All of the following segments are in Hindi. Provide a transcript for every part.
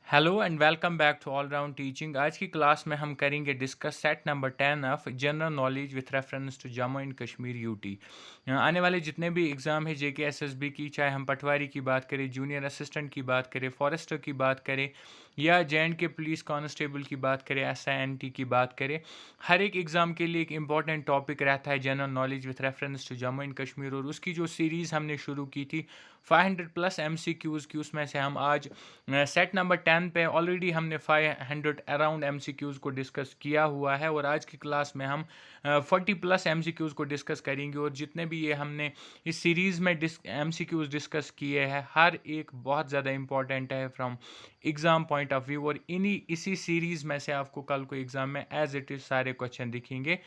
Hello and welcome back to all round teaching. आज की क्लास में हम करेंगे discuss set number 10 of general knowledge with reference to Jammu and Kashmir UT. आने वाले जितने भी एग्ज़ाम है जेके एसएसबी की, चाहे हम पटवारी की बात करें, जूनियर असिस्टेंट की बात करें, फॉरेस्टर की बात करें या जेएंडके पुलिस कांस्टेबल की बात करें, एसआईएनटी की बात करें, हर एक एग्ज़ाम के लिए एक इंपॉर्टेंट टॉपिक रहता है general knowledge with reference to Jammu and Kashmir. और उसकी जो सीरीज़ हमने शुरू की थी 500 प्लस एमसीक्यूज़ की, उसमें से हम आज सेट नंबर 10 पे ऑलरेडी हमने 500 अराउंड एमसीक्यूज़ को डिस्कस किया हुआ है और आज की क्लास में हम 40 प्लस एमसीक्यूज़ को डिस्कस करेंगे। और जितने भी ये हमने इस सीरीज़ में एमसीक्यूज़ डिस्कस किए हैं, हर एक बहुत ज़्यादा इंपॉर्टेंट है from exam point of view. और इसी सीरीज़ में से आपको कल को एग्ज़ाम में एज इट इज़ सारे क्वेश्चन दिखेंगे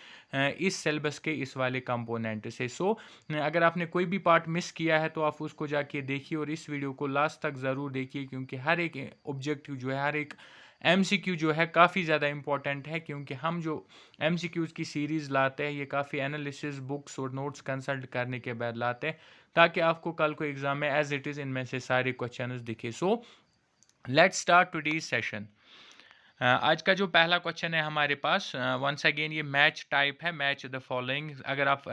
इस सिलेबस के इस वाले कंपोनेंट से। सो अगर आपने कोई भी पार्ट मिस किया है तो आप उसको जाके देखिए और इस वीडियो को लास्ट तक ज़रूर देखिए, क्योंकि हर एक ऑब्जेक्टिव जो है, हर एक एमसीक्यू जो है काफ़ी ज़्यादा इंपॉर्टेंट है। क्योंकि हम जो एमसीक्यूज़ की सीरीज़ लाते हैं ये काफ़ी एनालिसिस बुक्स और नोट्स कंसल्ट करने के बाद लाते हैं, ताकि आपको कल को एग्ज़ाम में एज इट इज़ इनमें से सारे क्वेश्चन दिखे। So let's start today's session. आज का जो पहला क्वेश्चन है हमारे पास, वंस अगेन ये मैच टाइप है, मैच द फॉलोइंग। अगर आप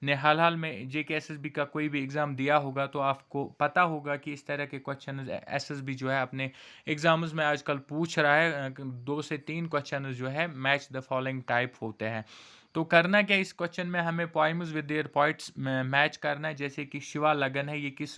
ने हाल में जेके एसएसबी का कोई भी एग्ज़ाम दिया होगा तो आपको पता होगा कि इस तरह के क्वेश्चन एसएसबी जो है अपने एग्ज़ाम्स में आजकल पूछ रहा है। 2 से 3 क्वेश्चन जो है मैच द फॉलोइंग टाइप होते हैं। तो करना क्या, इस क्वेश्चन में हमें poems with their points match करना है। जैसे कि शिवा लगन है, ये किस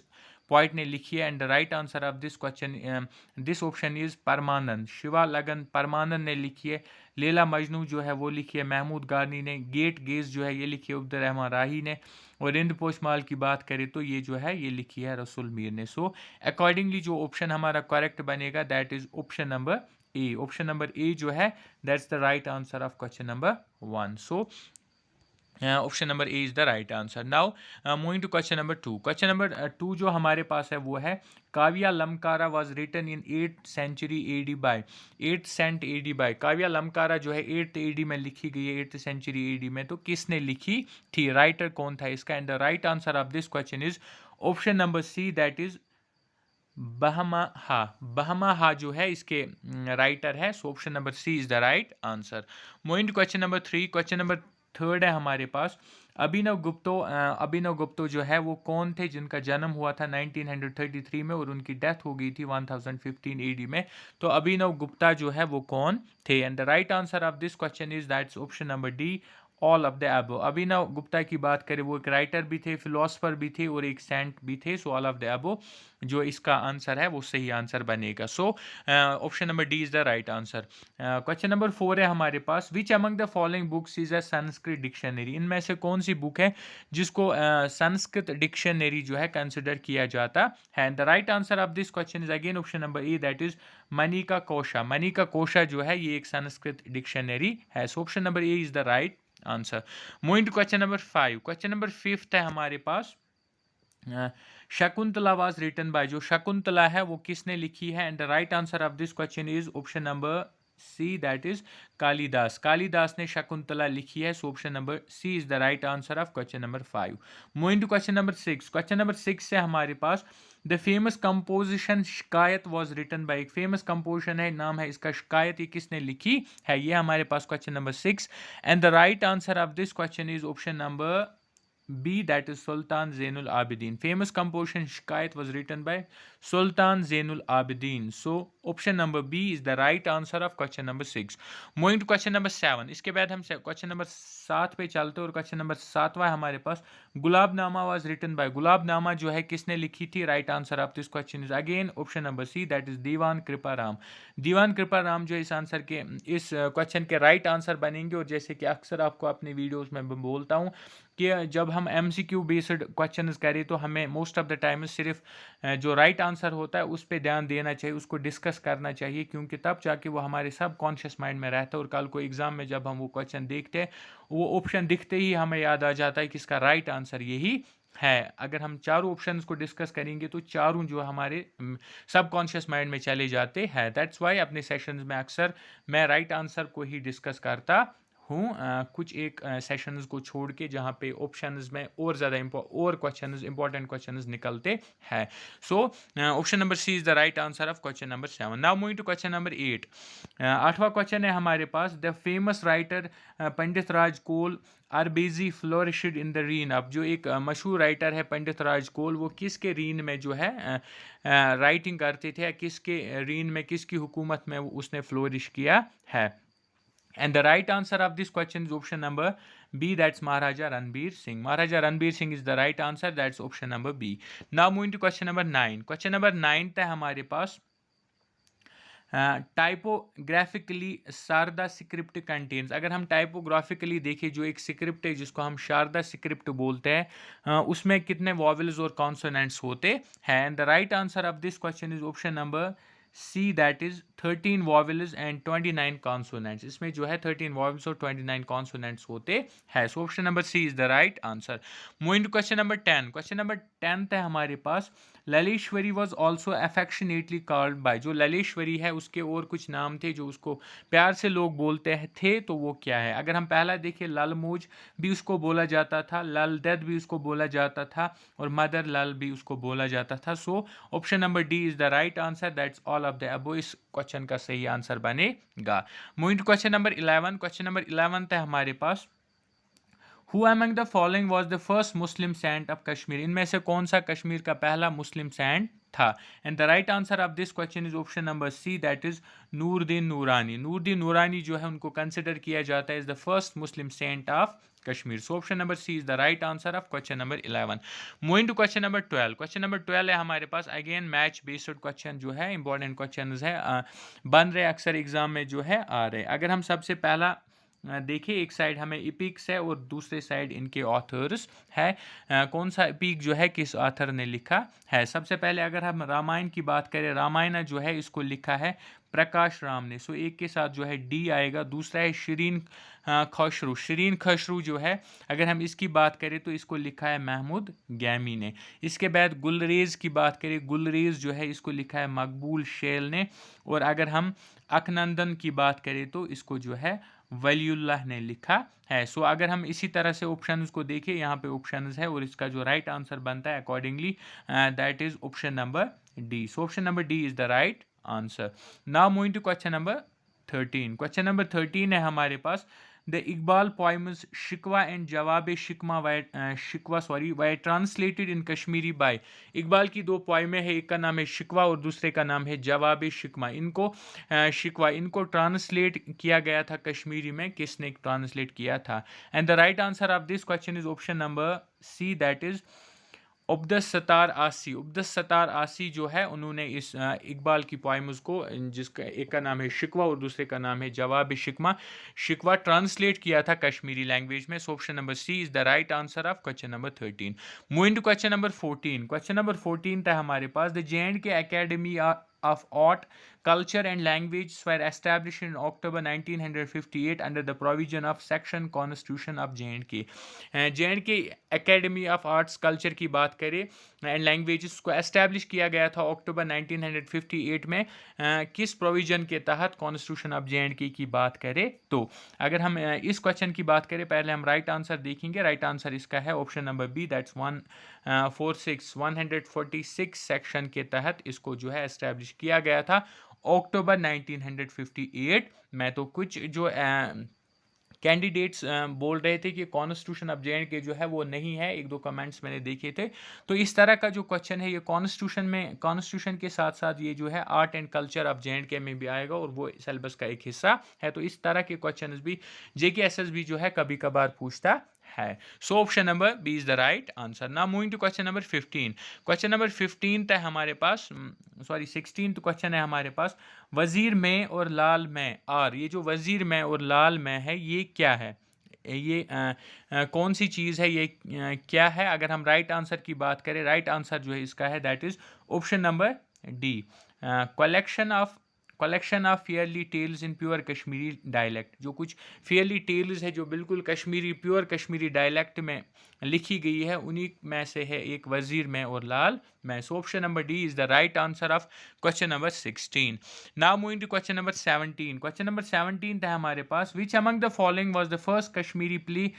पॉइंट ने लिखी है, and the right answer of this question this option is Parmanand. Shiva Lagan Parmanand ने लिखी है। लेला मजनू जो है वो लिखी है महमूद गानी ने। गेट गेज जो है ये लिखी है उब्दुर रहमान राही ने। और इंद पोशमाल की बात करें तो ये जो है ये लिखी है रसूल मीर ने। सो अकॉर्डिंगली जो ऑप्शन हमारा करेक्ट बनेगा that is option number A. Option number A जो है that's the right answer of question number 1। So option number A is the right answer. Now moving to question number 2। Question number 2 जो हमारे पास है वो है Kavya Lamkara was written in 8th century AD by 8th cent AD by. Kavya Lamkara जो है 8th एडी में लिखी गई है, 8th सेंचुरी एडी में। तो किसने लिखी थी, राइटर कौन था इसका? And the right answer of this question is option number C, that is Bhamaha जो है इसके राइटर है। So option number C is the right answer. Moving to question number 3। Question number 3 है हमारे पास। अभिनव गुप्तो जो है वो कौन थे जिनका जन्म हुआ था 1933 में और उनकी डेथ हो गई थी 1015 एडी में? तो अभिनव गुप्ता जो है वो कौन थे? And the right answer of this question is that's option number D, all of the above. Abhinav Gupta की बात करें, वो एक राइटर भी थे, फिलोसफर भी थे और एक सेंट भी थे। So all of the above जो इसका आंसर है वो सही आंसर बनेगा। So option number D is the right answer. Question number 4 है हमारे पास। Which among the following books is a Sanskrit dictionary? इनमें से कौन सी बुक है जिसको संस्कृत डिक्शनरी जो है कंसिडर किया जाता है? The right answer of this question is again option number A, that is Manika Kosha. Manika Kosha जो है ये एक संस्कृत डिक्शनरी है। So option number A is the right answer. Moving to question number 5। Question number 5 है हमारे पास। शकुंतला वाज रिटन बाय, जो शकुंतला है वो किसने लिखी है? And the right answer of this question is option number C, that is Kalidas. Kalidas ने शकुंतला लिखी है। So option number C is the right answer of question number 5। Moving to question number 6। Question number 6 से हमारे पास the famous composition Shikayat was written by. एक फेमस कंपोजिशन है, नाम है इसका शिकायत, ये किसने लिखी है? ये हमारे पास question number 6। And the right answer of this question is option number B, that is Sultan Zainul Abidin. Famous composition Shikayat was written by Sultan Zainul Abidin. So option number B is the right answer of question number 6. Moving to question number 7. इसके बाद हम क्वेश्चन नंबर 7 पे चलते हैं और क्वेश्चन नंबर 7वां हमारे पास Gulabnama was written by. Gulabnama जो है किसने लिखी थी? Right answer of this question is again option number C, that is Diwan Kriparam. Diwan Kriparam जो इस आंसर के इस क्वेश्चन के राइट आंसर बनेंगे। और जैसे कि अक्सर आपको अपने वीडियोस में बोलता हूँ कि जब हम MCQ बेस्ड क्वेश्चन करें तो हमें मोस्ट ऑफ द टाइम सिर्फ जो राइट आंसर होता है उस पर ध्यान देना चाहिए, उसको डिस्कस करना चाहिए, क्योंकि तब जाके वो हमारे सब कॉन्शियस माइंड में रहता है। और कल को एग्जाम में जब हम वो क्वेश्चन देखते हैं, वो ऑप्शन दिखते ही हमें याद आ जाता है कि इसका राइट आंसर यही है। अगर हम चारों ऑप्शंस को डिस्कस करेंगे तो चारों जो हमारे सब कॉन्शियस माइंड में चले जाते हैं। दैट्स वाई अपने सेशंस में अक्सर मैं राइट आंसर को ही डिस्कस करता हूँ कुछ एक सेशंस को छोड़ के जहाँ पे ऑप्शंस में और ज़्यादा और क्वेश्चंस इंपॉर्टेंट क्वेश्चंस निकलते हैं. So option number C is the right answer of question number 7. Now moving to question number 8. आठवां क्वेश्चन है हमारे पास. The famous writer Pandit Raj Kaul Arzbegi flourished in the reign. अब जो एक मशहूर राइटर है पंडित राज कोल, वो किसके रीन में जो है राइटिंग करते थे, किसके रीन में, किसकी हुकूमत में उसने फ्लोरिश किया है. And the right answer of this question is option number B, that's Maharaja Ranbir Singh. Maharaja Ranbir Singh is the right answer, that's option number B. Now moving to question number 9. Question number 9 था हमारे पास. टाइपोग्राफिकली शारदा स्क्रिप्ट कंटेन्स. अगर हम टाइपोग्राफिकली देखें, जो एक स्क्रिप्ट है जिसको हम शारदा स्क्रिप्ट बोलते हैं, उसमें कितने वॉवेल्स और कॉन्सोनेंट्स होते हैं. And the right answer of this question is option number C, that is 13 vowels and 29 consonants. इसमें जो है 13 vowels और 29 consonants होते हैं. So option number C is the right answer. Moving to question number 10. Question number 10 है हमारे पास. Laleshwari was also affectionately called by. जो ललेश्वरी है उसके और कुछ नाम थे जो उसको प्यार से लोग बोलते थे, तो वो क्या है. अगर हम पहला देखें, ललमोज भी उसको बोला जाता था, लल दद भी उसको बोला जाता था, और मदर लल भी उसको बोला जाता था. So option number D is the right answer, that's all of the above इस क्वेश्चन का सही आंसर बनेगा. Moving to question number 11. Question number 11 है हमारे पास. Who among the following was the first Muslim saint of Kashmir? इनमें से कौन सा कश्मीर का पहला मुस्लिम सैंट था. And the right answer of this question is option number C, that is Nuruddin Noorani. Nuruddin नूरानी जो है उनको कंसिडर किया जाता है is the first Muslim saint of Kashmir. So option number C is the right answer of question number 11. Moving to question number 12. Question number 12 है हमारे पास. अगेन मैच बेस्ड क्वेश्चन जो है, इंपॉर्टेंट क्वेश्चन है, बन रहे अक्सर एग्जाम में जो है आ रहे. अगर हम सबसे पहला देखिए, एक साइड हमें इपिक्स है और दूसरे साइड इनके ऑथर्स है. कौन सा इपिक जो है किस ऑथर ने लिखा है. सबसे पहले अगर हम रामायण की बात करें, रामायण जो है इसको लिखा है प्रकाश राम ने. सो एक के साथ जो है डी आएगा. दूसरा है शिरीन खसरू. शिरीन खसरू जो है, अगर हम इसकी बात करें तो इसको लिखा है महमूद गैमी ने. इसके बाद गुलरेज की बात करें, गुलरेज जो है इसको लिखा है मकबूल शेल ने. और अगर हम अकनंदन की बात करें तो इसको जो है वलीउल्लाह ने लिखा है. सो अगर हम इसी तरह से ऑप्शंस को देखें, यहाँ पे ऑप्शंस है और इसका जो राइट आंसर बनता है accordingly, that is option number D. So option number D is the right answer. Now moving to question number 13. Question number 13 है हमारे पास. The Iqbal poems Shikwa and Jawab शिकमा Shikwa were translated in Kashmiri by. Iqbal की दो पोइमें हैं, एक का नाम है शिकवा और दूसरे का नाम है जवाब शिकमा. इनको शिकवा, इनको ट्रांसलेट किया गया था कश्मीरी में. किसने ट्रांसलेट किया था. And the right answer of this question is option number C, that is Abdus Sattar Aasi. Abdus Sattar आसी जो है, उन्होंने इस इकबाल की पोइम्स को, जिसका एक का नाम है शिकवा और दूसरे का नाम है जवाब शिकमा, शिकवा ट्रांसलेट किया था कश्मीरी लैंग्वेज में. So option number C is the right answer of question number 13. Moving to question number 14. Question number 14 था हमारे पास. The J and K academy of Art, Culture and Language were established in October 1958 under the provision of Section Constitution of J&K. J&K Academy of Arts Culture की बात करें एंड लैंग्वेजेस को एस्टैब्लिश किया गया था अक्टूबर 1958 में. किस प्रोविजन के तहत कॉन्स्टिट्यूशन ऑफ J&K की बात करें तो. अगर हम इस क्वेश्चन की बात करें, पहले हम राइट आंसर देखेंगे. राइट आंसर इसका है option number B, that's 146 section के तहत इसको जो है एस्टैब्लिश किया गया था अक्टूबर 1958 में. तो कुछ जो कैंडिडेट्स बोल रहे थे कि कॉन्स्टिट्यूशन ऑफ J&K जो है वो नहीं है, एक दो कमेंट्स मैंने देखे थे. तो इस तरह का जो क्वेश्चन है ये कॉन्स्टिट्यूशन के साथ साथ ये जो है art and culture of J&K में भी आएगा और वो सिलेबस का एक हिस्सा है. तो इस तरह के क्वेश्चन भी JKSS जो है कभी कभार पूछता है. So option number B is the right answer. Now moving to question number 15. Question number 15 है हमारे पास, 16 क्वेश्चन है हमारे पास. वजीर में और लाल में आर. ये जो वजीर में और लाल में है ये क्या है, ये कौन सी चीज़ है, ये क्या है. अगर हम राइट आंसर की बात करें, राइट आंसर जो है इसका है that is option number D, collection of collection of fairly tales in pure Kashmiri dialect, जो कुछ फेयरली टेल्स है जो बिल्कुल कश्मीरी प्योर कश्मीरी डायलेक्ट में लिखी गई है, उन्हीं में से है एक वजीर में और लाल में। So option number D is the right answer of question number 16। Now moving to question number 17। Question number 17 था हमारे पास, which among the following was the first Kashmiri play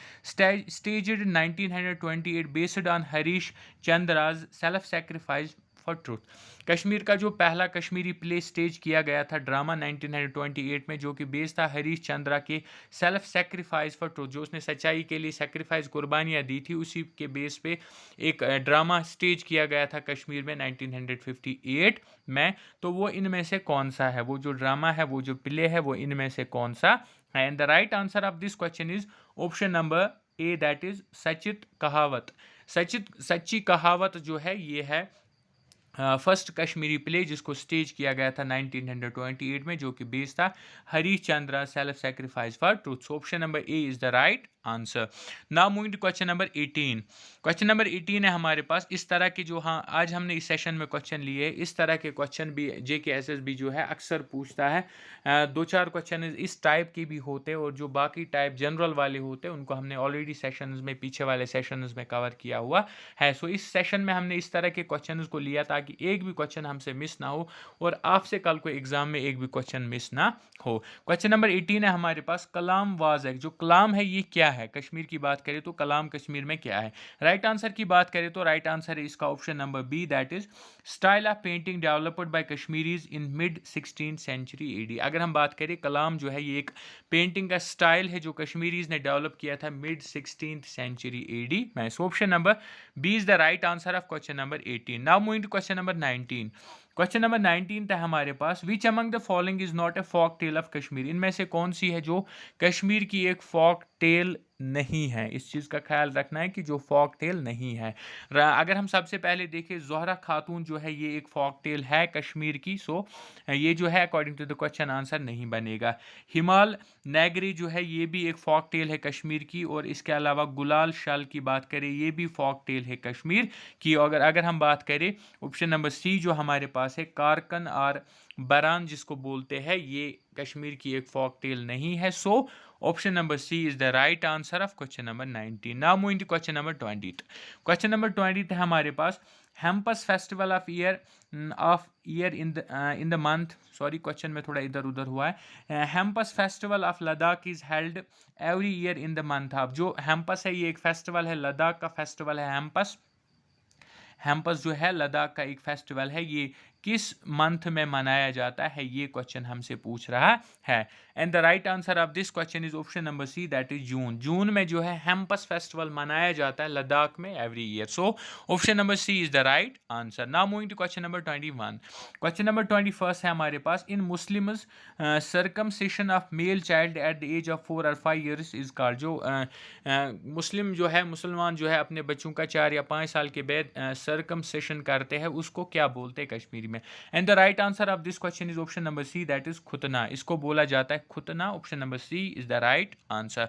staged in 1928 based on Harish Chandra's self sacrifice for truth. Kashmir का जो पहला कश्मीरी प्ले स्टेज किया गया था ड्रामा 1928 में, जो कि बेस था हरीश चंद्रा के सेल्फ सेक्रीफाइस फॉर ट्रूथ, जो उसने सच्चाई के लिए सेक्रीफाइस कुर्बानियाँ दी थी, उसी के बेस पे एक ड्रामा स्टेज किया गया था कश्मीर में 1958 में। तो वो इनमें से कौन सा है, वो जो ड्रामा है, वो जो प्ले है, वो इनमें से कौन सा है? And the right answer of this question is option number A, that is Sachit Kahawat. Sachchi Kahawat जो है ये है फर्स्ट कश्मीरी प्ले जिसको स्टेज किया गया था 1928 में, जो कि बेस था Harish Chandra self sacrifice for truth. Option number A is the right answer. Now moving to question number 18। Question number 18 है हमारे पास। इस तरह के जो आज हमने इस सेशन में क्वेश्चन लिए, इस तरह के क्वेश्चन भी JKSSB जो है अक्सर पूछता है। 2-4 क्वेश्चन इस टाइप के भी होते हैं, और जो बाकी टाइप जनरल वाले होते हैं उनको हमने ऑलरेडी सेशंस में, पीछे वाले सेशंस में कवर किया हुआ है। सो इस सेशन में हमने इस तरह के क्वेश्चन को लिया ताकि एक भी क्वेश्चन हमसे मिस ना हो और आपसे कल को एग्जाम में एक भी क्वेश्चन मिस ना हो। क्वेश्चन नंबर 18 है हमारे पास, कलाम वाज एक्ट। जो कलाम है ये क्या है? कश्मीर की बात करें तो कलाम कश्मीर में क्या है? राइट आंसर की बात करें तो राइट आंसर है इसका option number B, that is style of painting developed by Kashmiris in mid 16th century AD। अगर हम बात करें, कलाम जो है ये एक पेंटिंग का स्टाइल है जो कश्मीरीज ने डेवलप किया था मिड 16th सेंचुरी AD में। So option number B is the right answer of question number 18। Now moving to question number 19। Question number 19 था हमारे पास, which among the following is not a folk tale of Kashmir. इनमें से कौन सी है जो कश्मीर की एक फॉक टेल नहीं है? इस चीज़ का ख्याल रखना है कि जो फॉक टेल नहीं है। अगर हम सबसे पहले देखें, जोहरा खातून जो है ये एक फॉक टेल है कश्मीर की। सो ये जो है according to the question answer नहीं बनेगा। हिमाल नैगरी जो है ये भी एक फॉक टेल है कश्मीर की, और इसके अलावा गुलाल शाल की बात करें ये भी फॉक टेल है कश्मीर की। अगर हम बात करें ऑप्शन नंबर सी जो हमारे पास है, कारकन और बरान जिसको बोलते हैं, ये कश्मीर की एक फॉक टेल नहीं है। So option number C is the right answer of question number 19। Now moving to question number 20। Question number 20 है हमारे पास, Hemis festival of year in the month, sorry question में थोड़ा इधर उधर हुआ है। Hemis festival of Ladakh is held every year in the month of. जो हैम्पस है ये एक फेस्टिवल है, लद्दाख का फेस्टिवल है हैम्पस जो है लद्दाख का एक फेस्टिवल है, ये किस मंथ में मनाया जाता है? ये क्वेश्चन हमसे पूछ रहा है। And the right answer of this question is option number C, that is June. June में जो है हैम्पस फेस्टिवल मनाया जाता है लद्दाख में every year. So option number C is the right answer. Now moving to question number 21। Question number 21 है हमारे पास, in Muslims circumcision of male child at the age of 4 or 5 years is called. जो मुस्लिम जो है, मुसलमान जो है अपने बच्चों का 4 या 5 साल के बाद सर्कमसिशन करते हैं, उसको क्या बोलते हैं कश्मीरी में? And the right answer of this question is option number C, that is खुतना। इसको बोला जाता है खुतना। Option number C is the right answer.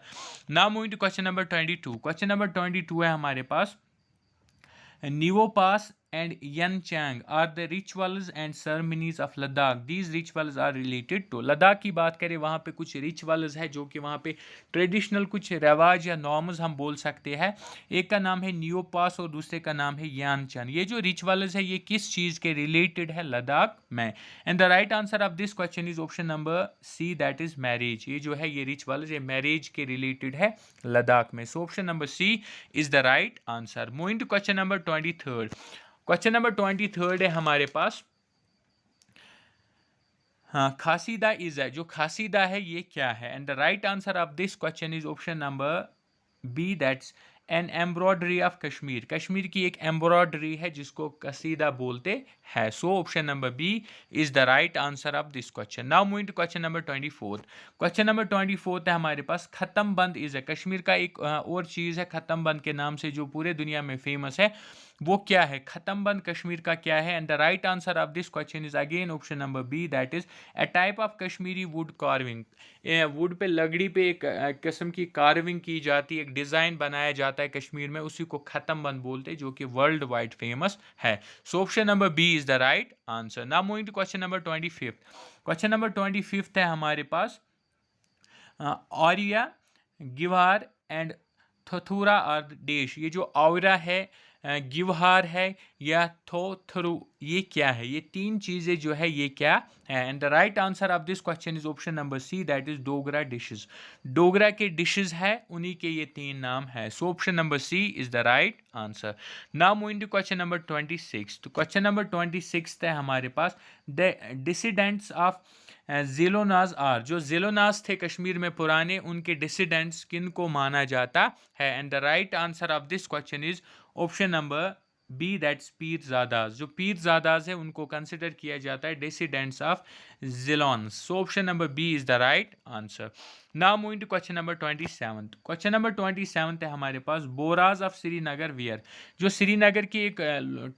Now moving to question number 22। Question number 22 है हमारे पास, Neopas and Yanchang are the rituals and ceremonies of Ladakh. These rituals are related to Ladakh की बात करें, वहाँ पे कुछ रिचुअल्स है जो कि वहाँ पे ट्रेडिशनल कुछ रिवाज या नॉर्म्स हम बोल सकते हैं। एक का नाम है नियोपास और दूसरे का नाम है यानचन। ये जो रिचुअल्स है ये किस चीज़ के रिलेटेड है लद्दाख में? And the right answer of this question is option number C, that is marriage. ये जो है ये रिचुअल्स ये मैरिज के रिलेटेड है लद्दाख में। So option number C is the right answer. Moving to question number 23। Question number 23 है हमारे पास, हाँ, खासीदा इज है। जो खासीदा है ये क्या है? And the right answer of this question is option number B, that's an embroidery of Kashmir. Kashmir की एक एम्ब्रॉयडरी है जिसको कसीदा बोलते हैं। So option number B is the right answer of this question. Now moving to question number 24। Question number 24 है हमारे पास, खत्म बंद इज है। कश्मीर का एक और चीज़ है खत्म बंद के नाम से जो पूरे दुनिया में फेमस है। वो क्या है, खत्म बंद कश्मीर का क्या है? And the right answer of this question is again option number B, that is a type of Kashmiri wood carving. Wood पे, लकड़ी पे एक किस्म की कार्विंग की जाती है, एक डिज़ाइन बनाया जाता है कश्मीर में, उसी को खत्म बंद बोलते हैं, जो कि वर्ल्ड वाइड फेमस है। So option number B is the right answer. Now moving to question number 25। Question number 25 है हमारे पास, आर्या, गिवार एंड थथुरा आर देश। ये जो औरा है, गिवहार है या थोथरू, ये क्या है? ये तीन चीज़ें जो है ये क्या है? And the right answer of this question is option number C, that is Dogra dishes. Dogra के डिशेस है, उन्हीं के ये तीन नाम है। So option number C is the right answer. Now moving to question number 26। तो क्वेश्चन नंबर 26 है हमारे पास, द डिसिडेंट्स ऑफ जिलोनाज आर। जो जिलोनाज थे कश्मीर में पुराने, उनके डिसिडेंट्स किन को माना जाता है? And the right answer of this question is option number B, that's Pirzadas. जो पीरजादाज है उनको कंसिडर किया जाता है डिसिडेंट्स ऑफ जिलोन्स। So option number B is the right answer. Now moving to question number 27। Question number 27 है हमारे पास, बोराज ऑफ श्रीनगर वियर। जो श्रीनगर की एक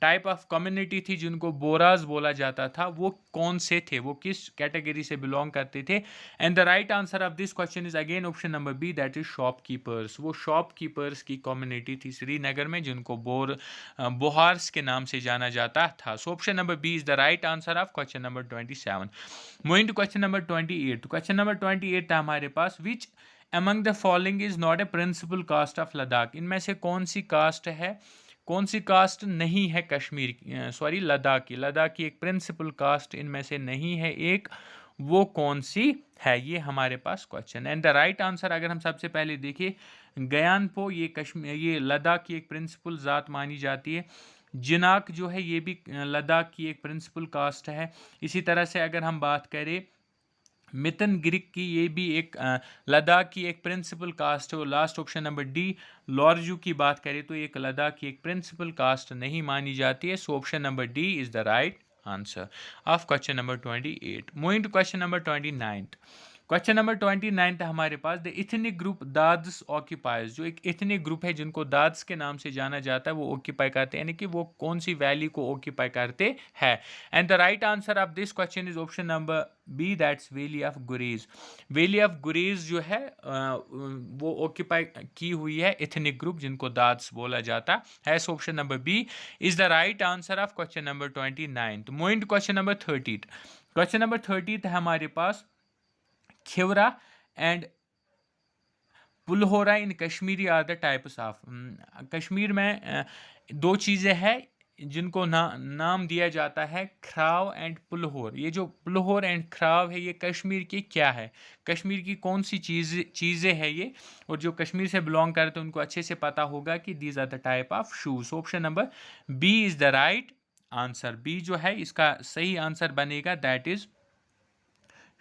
टाइप ऑफ कम्युनिटी थी जिनको बोराज बोला जाता था, वो कौन से थे, वो किस कैटेगरी से बिलोंग करते थे? And the right answer of this question is again option number B, that is shopkeepers. वो शॉपकीपर्स की कम्युनिटी थी श्रीनगर में, जिनको बोहार्स के नाम से जाना जाता था। So option number B is the right answer of question number 27। Moving to question number 28। Question number 28 है हमारे पास, विच among the following is not a principal caste of Ladakh. इनमें से कौन सी कास्ट है, कौन सी कास्ट नहीं है कश्मीर, सॉरी लद्दाख की? लद्दाख की एक प्रिंसिपल कास्ट इनमें से नहीं है एक, वो कौन सी है? ये हमारे पास question. And the right answer अगर हम सबसे पहले देखिए, गयानपो, ये कश्मीर, ये लद्दाख की एक प्रिंसिपल ज़ात मानी जाती है। जिनाक जो है ये भी लद्दाख की एक प्रिंसिपल कास्ट है। इसी तरह से अगर हम बात करें मितन गिरिक की, ये भी एक लद्दाख की एक प्रिंसिपल कास्ट है। और लास्ट ऑप्शन नंबर डी, लॉरजू की बात करें तो एक लद्दाख की एक प्रिंसिपल कास्ट नहीं मानी जाती है। So option number D is the right answer of question number 28। Moving to question number 29। Question number 29 हमारे पास, the ethnic group that's occupies. जो एक इथनिक ग्रुप है जिनको दाद्स के नाम से जाना जाता है, वो ऑक्यूपाई करते हैं, यानी कि वो कौन सी वैली को ऑक्यूपाई करते हैं? And the right answer of this question is option number B, that's valley of Gurez. Valley of Gurez जो है वो ऑक्यूपाई की हुई है इथनिक ग्रुप जिनको दाद्स बोला जाता है। So option number B is the right answer of question number 29। तो moving to question number 30। Question number 30 है हमारे पास, Khivra and Pulhora in Kashmiri are the types of. Kashmir में दो चीज़ें हैं जिनको नाम दिया जाता है, खराव एंड पुलहोर। ये जो पुलहोर एंड खराव है, ये कश्मीर की क्या है, कश्मीर की कौन सी चीज़ें हैं ये? और जो कश्मीर से बिलोंग करते हैं उनको अच्छे से पता होगा कि these are the type of shoes. Option number B is the right answer. B जो है इसका सही आंसर बनेगा, दैट इज़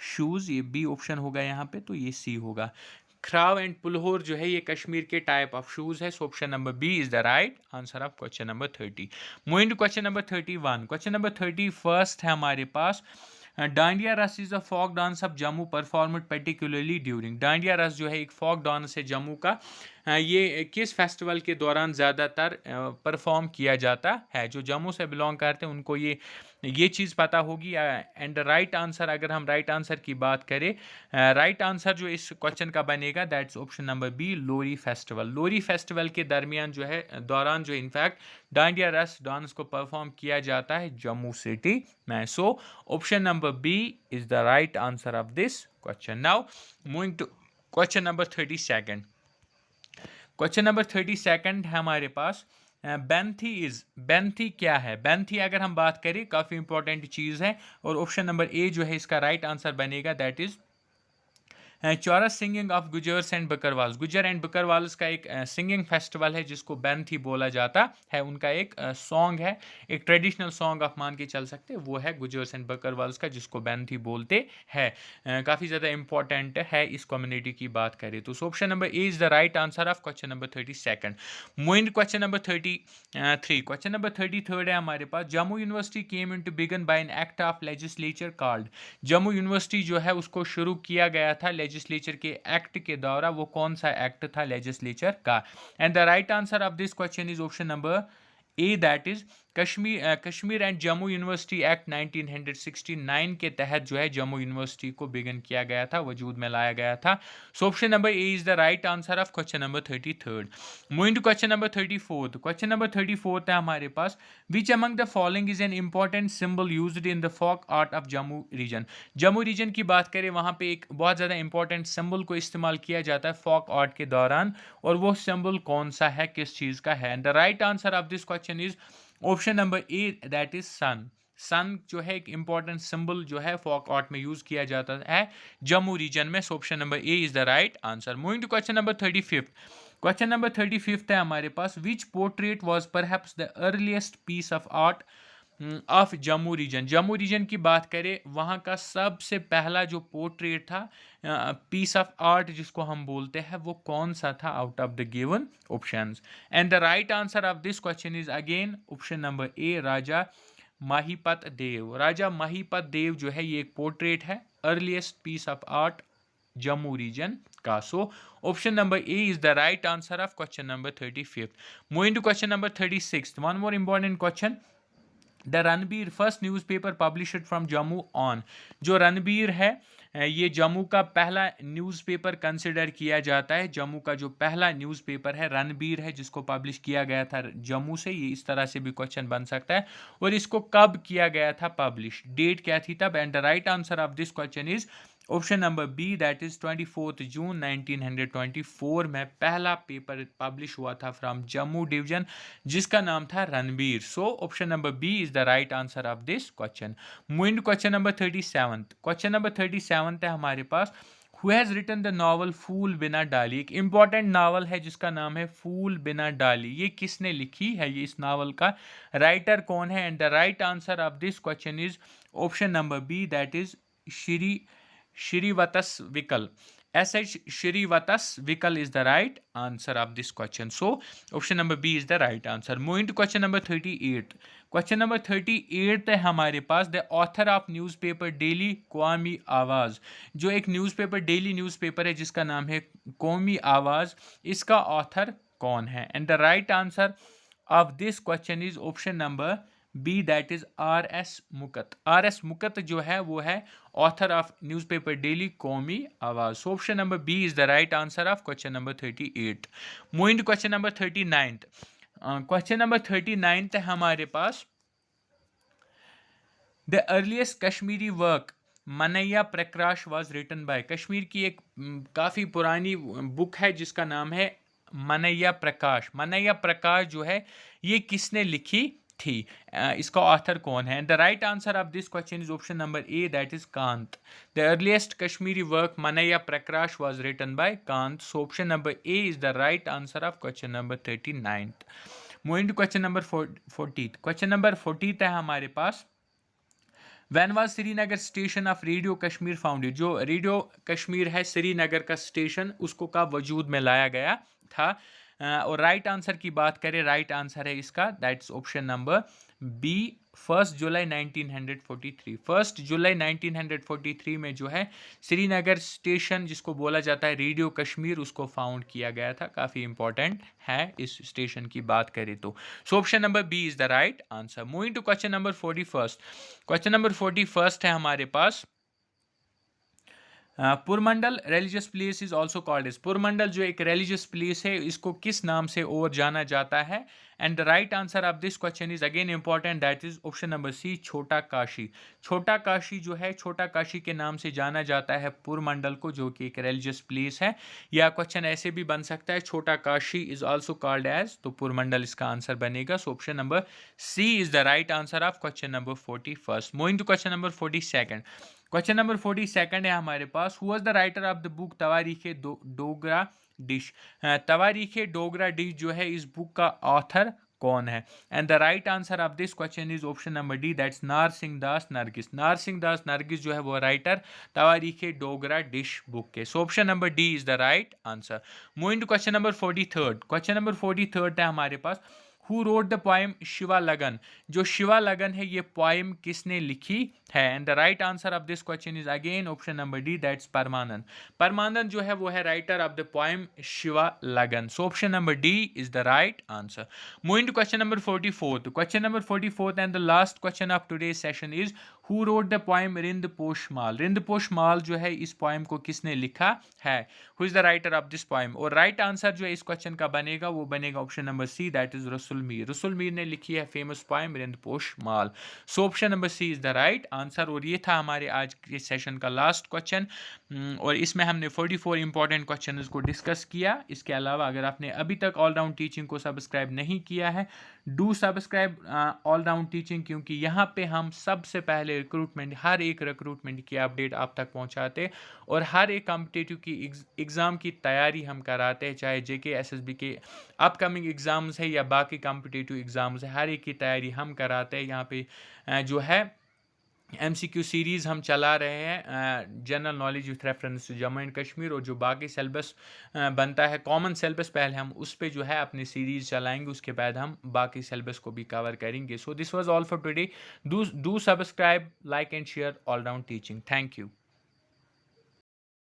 शूज़। ये बी ऑप्शन होगा यहाँ पे, तो ये सी होगा। खराव एंड पुलहोर जो है ये कश्मीर के टाइप ऑफ शूज़ है। So option number B is the right answer of question number 30। Moving to question number 31। Question number 31 है हमारे पास, Dandiya Raas is a folk dance of Jammu performed particularly during. Dandiya Raas जो है एक फोक डांस है जम्मू का, ये किस फेस्टिवल के दौरान ज़्यादातर परफॉर्म किया जाता है? जो जम्मू से बिलोंग करते हैं उनको ये चीज़ पता होगी। एंड राइट आंसर, अगर हम राइट आंसर की बात करें, राइट आंसर जो इस क्वेश्चन का बनेगा, that's option number B, Lohri festival. Lohri festival के दरमियान जो है, दौरान जो इनफैक्ट डांडिया रस डांस को परफॉर्म किया जाता है जम्मू सिटी में। So option number B is the right answer of this question. Now moving to question number 32। Question number 32 है हमारे पास, बैंथी क्या है? बैंथी अगर हम बात करें, काफ़ी इंपॉर्टेंट चीज़ है, और ऑप्शन नंबर ए जो है इसका राइट आंसर बनेगा, दैट इज़ चौरस सिंगिंग ऑफ गुजर्स एंड बकरवाल्स। गुजर एंड बकरवाल्स का एक सिंगिंग फेस्टिवल है जिसको बैंथी बोला जाता है। उनका एक सॉन्ग है, एक ट्रेडिशनल सॉन्ग आप मान के चल सकते हैं, वो है गुजर्स एंड बकरवाल्स का, जिसको बैंथी बोलते हैं। काफ़ी ज़्यादा इंपॉर्टेंट है इस कम्युनिटी की बात करें तो। Option number A is the right answer of question number 32। Moving question number 33। Question number 33 है हमारे पास, Jammu university came into बिगन by an act of legislature called. Jammu university जो है उसको शुरू किया गया था लेजिस्लेचर के एक्ट के द्वारा। वो कौन सा एक्ट था लेजिस्लेचर का? And the right answer of this question is option number A that is Kashmir and Jammu university act 1969 के तहत जो है जम्मू यूनिवर्सिटी को बिगिन किया गया था, वजूद में लाया गया था। So option number A is the right answer of question number 33rd। Moving to question number 34th। Question number 34th है हमारे पास, which among the following is an important symbol used in the folk art of Jammu region. Jammu region की बात करें, वहां पे एक बहुत ज़्यादा इंपॉर्टेंट सिंबल को इस्तेमाल किया जाता है फोक आर्ट के दौरान, और वो सिंबल कौन सा है, किस चीज़ का है। And the right answer of this question is option number A that is sun. Sun जो है एक इंपॉर्टेंट सिंबल जो है फोक आर्ट में यूज किया जाता है जम्मू रीजन में। So option number A is the right answer. Moving to question number 35th। क्वेश्चन नंबर 35th है हमारे पास, which portrait was perhaps the earliest piece of art of Jammu region. Jammu region की बात करें, वहाँ का सबसे पहला जो पोर्ट्रेट था, पीस ऑफ आर्ट जिसको हम बोलते हैं, वो कौन सा था out of the given options. And the right answer of this question is again option number A, Raja Mahipat Dev. Raja Mahipat Dev जो है ये एक पोर्ट्रेट है, earliest piece of art Jammu region का। So option number A is the right answer of question number 35th। Moving to question number 36th। One more important question, the Ranbir first newspaper published from Jammu on. जो रणबीर है ये जम्मू का पहला न्यूज़पेपर कंसिडर किया जाता है। जम्मू का जो पहला न्यूज़पेपर है रणबीर है, जिसको पब्लिश किया गया था जम्मू से। ये इस तरह से भी क्वेश्चन बन सकता है। और इसको कब किया गया था पब्लिश, डेट क्या थी तब। And the right answer of this question is option number B that is 24 June 1924 में पहला पेपर पब्लिश हुआ था फ्रॉम जम्मू डिवीजन, जिसका नाम था Ranbir. So option number B is the right answer of this question. Moving to question number 37th। Question number 37th है हमारे पास, who has written the novel Phull Bina Dali. एक इंपॉर्टेंट नावल है जिसका नाम है फूल बिना डाली। ये किसने लिखी है, ये इस नावल का राइटर कौन है। And the right answer of this question is option number B that is Shrivatsa Vikal. S H. Srivatsa विकल is the right answer of this question. So option number B is the right answer. Moving to question number 38. Question number 38 है हमारे पास, the author of newspaper daily Qaumi Awaz. जो एक न्यूज़पेपर डेली न्यूज़पेपर है जिसका नाम है कौमी आवाज़, इसका ऑथर कौन है। And the right answer of this question is option number B that is R.S. Mukat. R.S. Mukat जो है वो है author of newspaper daily Qaumi Awaz. So option number B is the right answer of question number 38। Moving to question number 39th। Question number 39th है हमारे पास, the earliest Kashmiri work Manaiya Prakash was written by. Kashmir की एक काफ़ी पुरानी बुक है जिसका नाम है मनैया प्रकाश। मनैया प्रकाश जो है ये किसने लिखी थी, इसका ऑथर कौन है। The right answer of this question is option number A that is Kant. The earliest Kashmiri work Manaiya Prakash was written by Kant. So option number A is the right answer of question number 39th। Moving to question number 40th। Question number 40th है हमारे पास, when was Srinagar station of radio Kashmir founded. जो रेडियो कश्मीर है श्रीनगर का स्टेशन, उसको कब वजूद में लाया गया था। और राइट आंसर की बात करें, राइट आंसर है इसका दैट्स ऑप्शन नंबर बी 1 जुलाई 1943। 1 जुलाई 1943 में जो है श्रीनगर स्टेशन जिसको बोला जाता है रेडियो कश्मीर, उसको फाउंड किया गया था। काफ़ी इंपॉर्टेंट है इस स्टेशन की बात करें तो। So option number B is the right answer. Moving to question number 41st। Question number 41st है हमारे पास, Purmandal religious place is also called as. Purmandal जो एक रिलीजियस प्लेस है, इसको किस नाम से और जाना जाता है। And the right answer of this question is again important that is option number C Chhota Kashi. छोटा काशी जो है, छोटा काशी के नाम से जाना जाता है पुरमंडल को, जो कि एक रिलीजियस प्लेस है। या क्वेश्चन ऐसे भी बन सकता है, Chhota Kashi is also called as, तो पुरमंडल इसका आंसर बनेगा। So option number C is the right answer of question number 41st। Moving to question number 42nd। Question number 42nd है हमारे पास, who was the writer of the book Tawarikhe Dogra Desh. Tawarikhe Dogra Desh जो है, इस बुक का ऑथर कौन है। And the right answer of this question is option number D that's नारसिंह दास नरगिस। नारसिंह दास नरगिस जो है वो राइटर तवारीखे डोगरा डिश बुक के। So option number D is the right answer. Moving to question number 43rd। Question number 43rd है हमारे पास, who wrote the poem Shiva Lagan, जो शिवा लगन है ये पोएम किसने लिखी है? And the right answer of this question is again option number D, that's Parmanand. Parmanand जो है वो है writer of the poem Shiva Lagan. So option number D is the right answer. Moving to question number 44, question number 44 and the last question of today session is who wrote the poem Rind Poshmal. Rind Poshmal जो है इस पोएम को किसने लिखा है? Who is the writer of this poem? और राइट आंसर जो है इस क्वेश्चन का बनेगा वो बनेगा option number C, that is Rasul Mir. Rasul Mir ने लिखी है famous poem Rind Poshmal. So option number C is the right answer. और ये था हमारे आज के सेशन का लास्ट क्वेश्चन, और इसमें हमने 44 इंपॉर्टेंट क्वेश्चंस को डिस्कस किया। इसके अलावा अगर आपने अभी तक ऑल राउंड टीचिंग को सब्सक्राइब नहीं किया है, do subscribe all round teaching, क्योंकि यहाँ पे हम सबसे पहले रिक्रूटमेंट, हर एक रिक्रूटमेंट की अपडेट आप तक पहुँचाते और हर एक कॉम्पिटिटिव की एग्ज़ाम की तैयारी हम कराते हैं, चाहे जेके एसएसबी के अपकमिंग एग्ज़ाम्स है या बाकी कॉम्पिटिटिव एग्ज़ाम्स है, हर एक की तैयारी हम कराते हैं। यहाँ पे जो है MCQ सीरीज़ हम चला रहे हैं general knowledge with reference to Jammu and Kashmir, और जो बाकी सिलेबस बनता है कॉमन सिलेबस, पहले हम उस पे जो है अपनी सीरीज़ चलाएंगे, उसके बाद हम बाकी सिलेबस को भी कवर करेंगे। So this was all for today. Do subscribe, like and share all round teaching. Thank you.